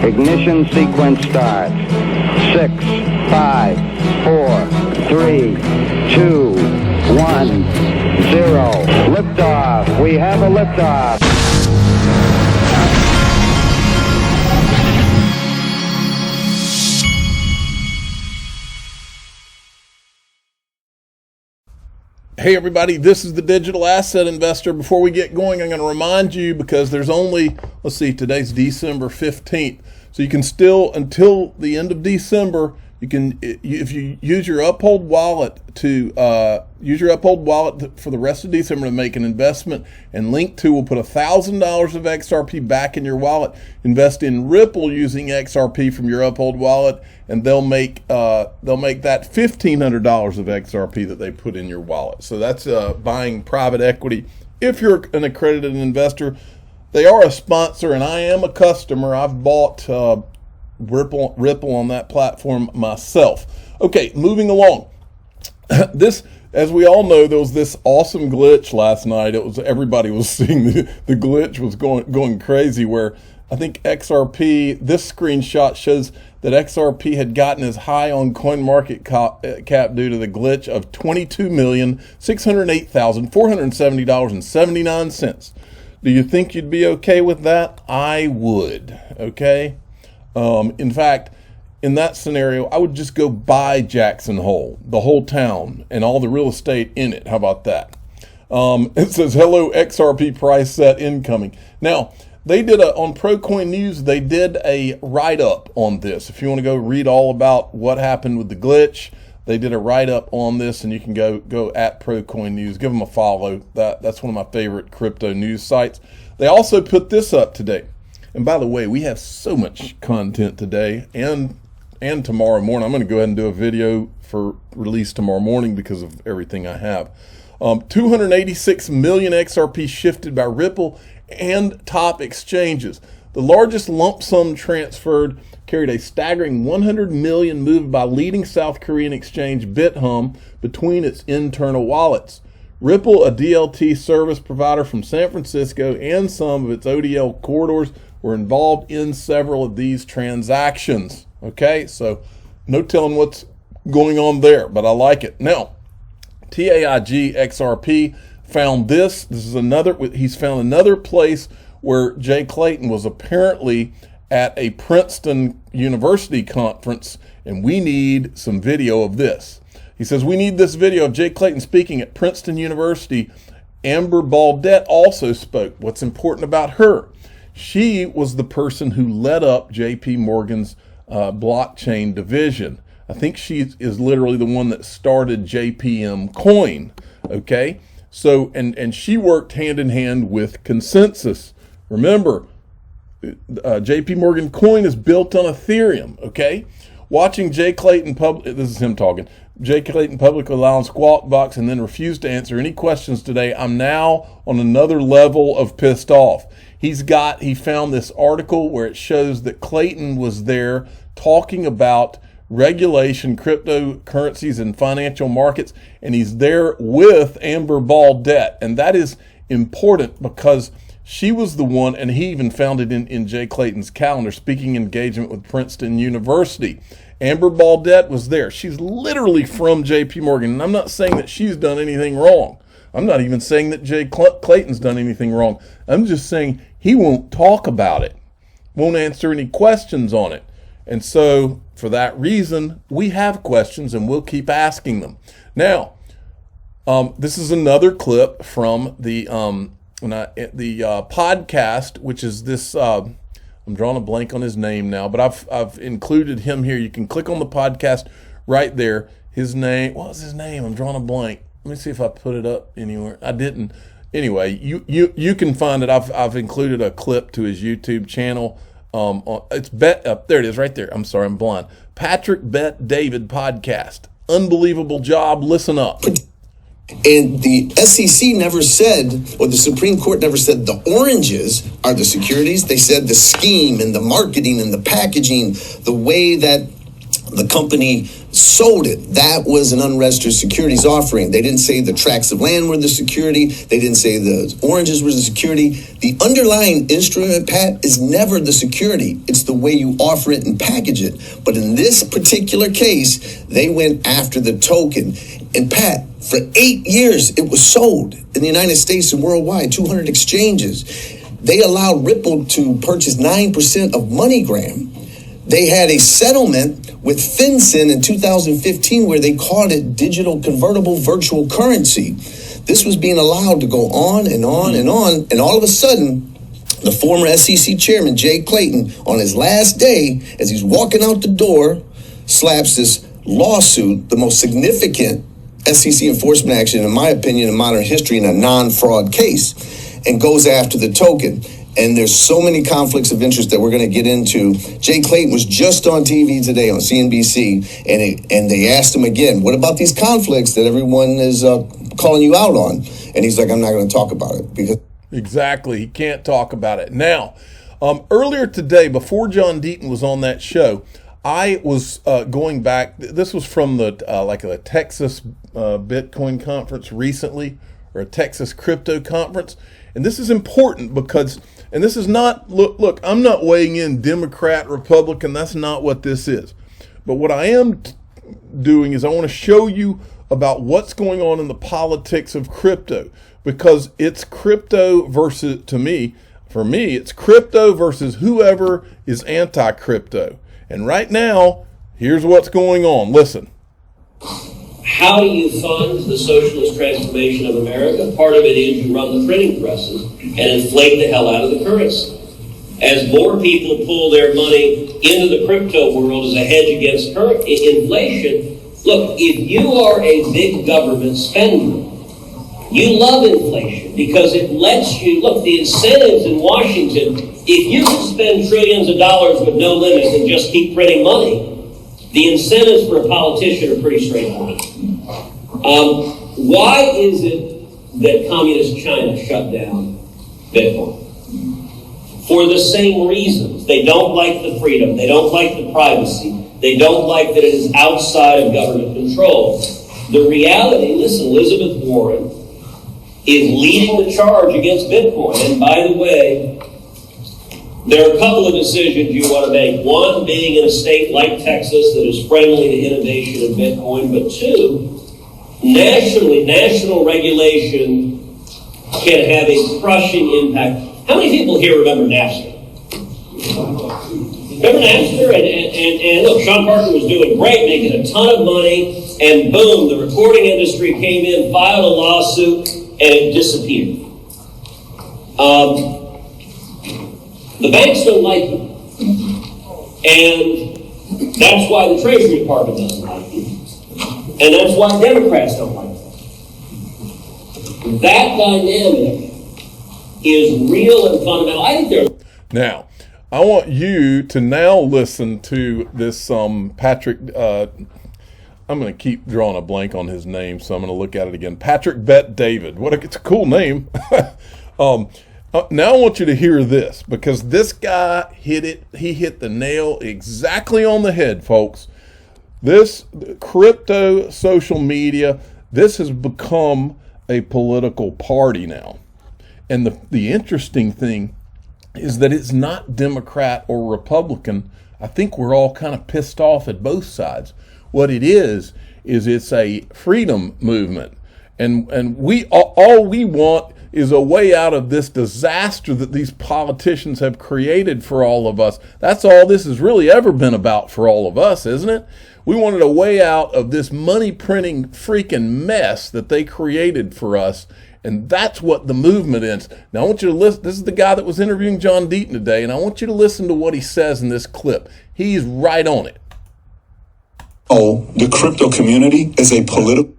Ignition sequence starts. 6, 5, 4, 3, 2, 1, 0. Liftoff. We have a liftoff. Hey everybody, this is the Digital Asset Investor. Before we get going, I'm going to remind you, because there's only, let's see, today's December 15th. So you can still, until the end of December, you can, if you use your Uphold wallet to, for the rest of December to make an investment, and Link2 will put $1,000 of XRP back in your wallet. Invest in Ripple using XRP from your Uphold wallet, and they'll make that $1,500 of XRP that they put in your wallet. So that's buying private equity. If you're an accredited investor, they are a sponsor, and I am a customer. I've bought Ripple on that platform myself. Okay, moving along. This, as we all know, there was this awesome glitch last night. Everybody was seeing the glitch was going crazy, where I think XRP, this screenshot shows that XRP had gotten as high on CoinMarketCap due to the glitch of $22,608,470.79. Do you think you'd be okay with that? I would, okay? In fact, in that scenario, I would just go buy Jackson Hole, the whole town, and all the real estate in it. How about that? It says, hello, XRP price set incoming. Now, they did on ProCoin News, they did a write-up on this. If you want to go read all about what happened with the glitch, they did a write-up on this, and you can go at ProCoin News. Give them a follow. That's one of my favorite crypto news sites. They also put this up today. And by the way, we have so much content today and tomorrow morning. I'm going to go ahead and do a video for release tomorrow morning because of everything I have. 286 million XRP shifted by Ripple and top exchanges. The largest lump sum transferred carried a staggering 100 million moved by leading South Korean exchange BitHum between its internal wallets. Ripple, a DLT service provider from San Francisco, and some of its ODL corridors were involved in several of these transactions. Okay, so no telling what's going on there, but I like it. Now, TAIG XRP found this. He's found another place where Jay Clayton was apparently at a Princeton University conference, and we need some video of this. He says, we need this video of Jay Clayton speaking at Princeton University. Amber Baldette also spoke. What's important about her? She was the person who led up JP Morgan's blockchain division. I think she is literally the one that started JPM Coin. Okay, so and she worked hand in hand with Consensus. Remember, JP Morgan Coin is built on Ethereum. Okay, watching Jay Clayton this is him talking. Jay Clayton publicly lie on Squawk Box and then refused to answer any questions today. I'm now on another level of pissed off. He found this article where it shows that Clayton was there talking about regulation, cryptocurrencies, and financial markets, and he's there with Amber Baldette. And that is important because she was the one, and he even found it in Jay Clayton's calendar, speaking engagement with Princeton University. Amber Baldette was there. She's literally from JP Morgan, and I'm not saying that she's done anything wrong. I'm not even saying that Jay Clayton's done anything wrong. I'm just saying he won't talk about it, won't answer any questions on it. And so for that reason, we have questions and we'll keep asking them. Now, this is another clip from the podcast, which is this, I'm drawing a blank on his name now, but I've included him here. You can click on the podcast right there. His name, what was his name? I'm drawing a blank. Let me see if I put it up anywhere. I didn't. Anyway, you can find it. I've included a clip to his YouTube channel. It's there it is right there. I'm sorry, I'm blind. Patrick Bet David podcast. Unbelievable job. Listen up. And the SEC never said, or the Supreme Court never said the oranges are the securities. They said the scheme and the marketing and the packaging, the way that The company sold it. That was an unregistered securities offering. They didn't say the tracts of land were the security. They didn't say the oranges were the security. The underlying instrument, Pat, is never the security. It's the way you offer it and package it. But in this particular case, they went after the token. And Pat, for 8 years, it was sold in the United States and worldwide, 200 exchanges. They allowed Ripple to purchase 9% of MoneyGram. They had a settlement with FinCEN in 2015 where they called it digital convertible virtual currency. This was being allowed to go on and on and on. And all of a sudden, the former SEC chairman, Jay Clayton, on his last day, as he's walking out the door, slaps this lawsuit, the most significant SEC enforcement action, in my opinion, in modern history, in a non-fraud case, and goes after the token. And there's so many conflicts of interest that we're going to get into. Jay Clayton was just on TV today on CNBC, and they asked him again, what about these conflicts that everyone is calling you out on? And he's like, I'm not going to talk about it. Because exactly, he can't talk about it. Now, earlier today, before John Deaton was on that show, I was going back. This was from the like a Texas Bitcoin conference recently, or a Texas crypto conference. And this is important because, and this is not, look, I'm not weighing in Democrat, Republican. That's not what this is. But what I am doing is I want to show you about what's going on in the politics of crypto, because it's crypto versus, for me, it's crypto versus whoever is anti-crypto. And right now, here's what's going on. Listen. How do you fund the socialist transformation of America? Part of it is you run the printing presses and inflate the hell out of the currency. As more people pull their money into the crypto world as a hedge against inflation, look, if you are a big government spender, you love inflation because it lets you, look, the incentives in Washington, if you can spend trillions of dollars with no limits and just keep printing money, the incentives for a politician are pretty straightforward. Why is it that communist China shut down Bitcoin? For the same reasons. They don't like the freedom. They don't like the privacy. They don't like that it is outside of government control. The reality, listen, Elizabeth Warren is leading the charge against Bitcoin. And by the way, there are a couple of decisions you want to make. One, being in a state like Texas that is friendly to innovation in Bitcoin. But two, nationally, national regulation can have a crushing impact. How many people here remember Napster? Remember Napster? And look, Sean Parker was doing great, making a ton of money, and boom, the recording industry came in, filed a lawsuit, and it disappeared. The banks don't like it. And that's why the Treasury Department doesn't like it. And that's why Democrats don't like it. That dynamic is real and fundamental. I think there. Now, I want you to now listen to this Patrick. I'm going to keep drawing a blank on his name, so I'm going to look at it again. Patrick Bet David. It's a cool name. Now I want you to hear this, because this guy hit it. He hit the nail exactly on the head, folks. This crypto social media, this has become a political party now. And the interesting thing is that it's not Democrat or Republican. I think we're all kind of pissed off at both sides. What it is it's a freedom movement. And we all we want is a way out of this disaster that these politicians have created for all of us. That's all this has really ever been about for all of us, isn't it? We wanted a way out of this money printing freaking mess that they created for us. And that's what the movement is. Now I want you to listen. This is the guy that was interviewing John Deaton today, and I want you to listen to what he says in this clip. He's right on it. Oh, the crypto community is a political.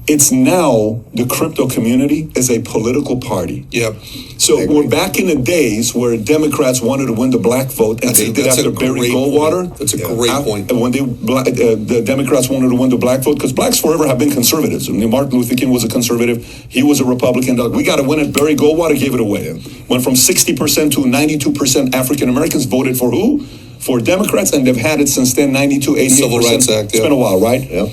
It's now the crypto community is a political party. Yep. So we're back in the days where Democrats wanted to win the black vote, and they did after Barry Goldwater. That's a great point. And when the Democrats wanted to win the black vote, because blacks forever have been conservatives. I mean, Martin Luther King was a conservative. He was a Republican. We got to win it. Barry Goldwater gave it away. Went from 60% to 92% African Americans voted for who? for Democrats, and they've had it since then, 92, 88%. Civil Rights Act. It's been a while, right? Yeah.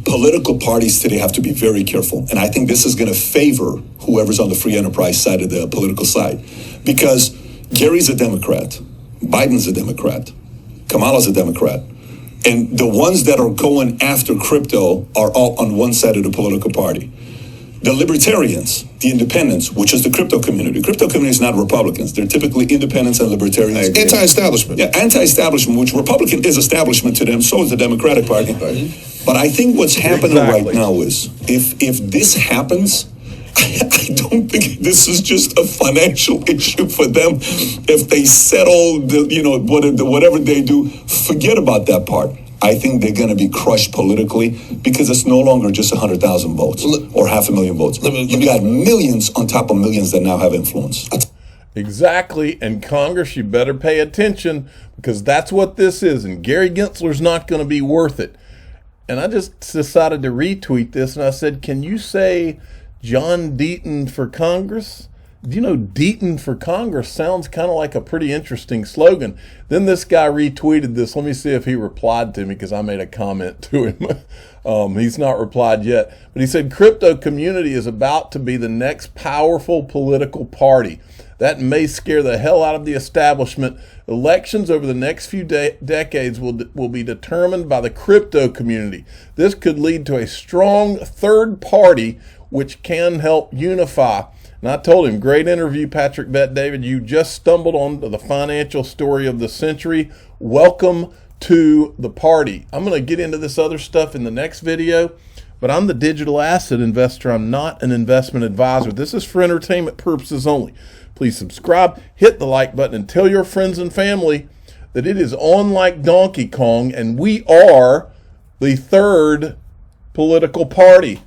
Political parties today have to be very careful. And I think this is going to favor whoever's on the free enterprise side of the political side. Because Gary's a Democrat, Biden's a Democrat, Kamala's a Democrat. And the ones that are going after crypto are all on one side of the political party. The libertarians, the independents, which is the crypto community. Crypto community is not Republicans. They're typically independents and libertarians. Anti-establishment. Yeah, anti-establishment, which Republican is establishment to them, so is the Democratic Party. But I think what's happening right now is, if this happens, I don't think this is just a financial issue for them. If they settle, whatever they do, forget about that part. I think they're going to be crushed politically because it's no longer just 100,000 votes or 500,000 votes. You got millions on top of millions that now have influence. Exactly. And Congress, you better pay attention, because that's what this is. And Gary Gensler's not going to be worth it. And I just decided to retweet this, and I said, can you say John Deaton for Congress? Do you know Deaton for Congress sounds kind of like a pretty interesting slogan. Then this guy retweeted this. Let me see if he replied to me, because I made a comment to him. He's not replied yet. But he said, crypto community is about to be the next powerful political party. That may scare the hell out of the establishment. Elections over the next few decades will be determined by the crypto community. This could lead to a strong third party which can help unify. And I told him, great interview, Patrick Bet David. You just stumbled on the financial story of the century. Welcome to the party. I'm going to get into this other stuff in the next video, but I'm the digital asset investor. I'm not an investment advisor. This is for entertainment purposes only. Please subscribe, hit the like button, and tell your friends and family that it is on like Donkey Kong, and we are the third political party.